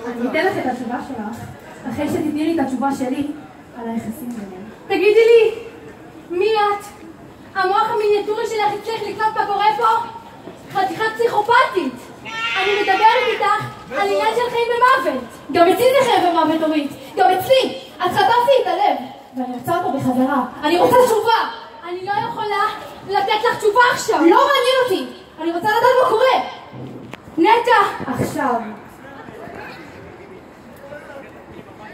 אני אתן לך את התשובה שלך, אחרי שתתני לי את התשובה שלי על היחסים ביניהם. תגידי לי, מי את? המוח המיניאטורי שלך הצליח לקלוט מה קורה פה? חתיכת פסיכופתית. אני מדברת איתך על עניין של חיים ומוות. גם אצלי זה חיים ומוות, אורית. גם אצלי. את חטפת לי את הלב. ואני רוצה אותו בחזרה. אני רוצה תשובה. אני לא יכולה לתת לך תשובה עכשיו. לא מעניין אותי. אני רוצה לדעת מה קורה. נטע. עכשיו.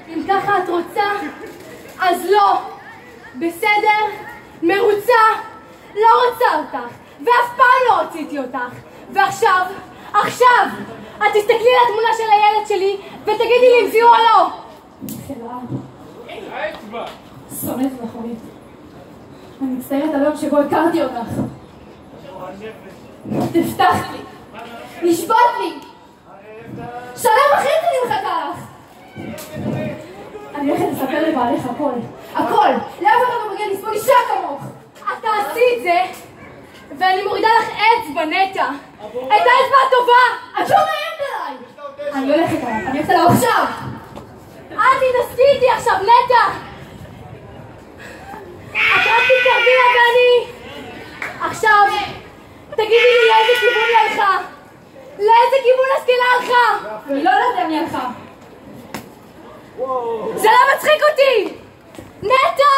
אם ככה את רוצה, אז לא. בסדר? מרוצה? לא רוצה אותך. ואף פעם לא רציתי אותך. ועכשיו, את תסתכלי על התמונה של הילד שלי ותגידי לי אם זיהו או לא. בסדר. האצבע. שונאת מכונית. אני מצטערת על היום שבו הכרתי אותך. תפתח לי. נשבעת לי. 1.5 אני מחכה לך. אני הולכת לספר לבעליך הכל. הכל. לאף אחד לא מגיע לספור אישה כמוך. את תעשי את זה ואני מורידה לך אצבע, נטע. את האצבע הטובה. את לא מאיימת עליי. אני הולכת עליו. אני הולכת עליו עכשיו. את תתעסקי איתי עכשיו, נטע. את רק תתקרבי לה ואני... עכשיו, תגידי לי לאיזה כיוון היא הלכה. לאיזה כיוון הסקילה הלכה? אני לא יודעת לאן היא הלכה. זה לא מצחיק אותי! נטע!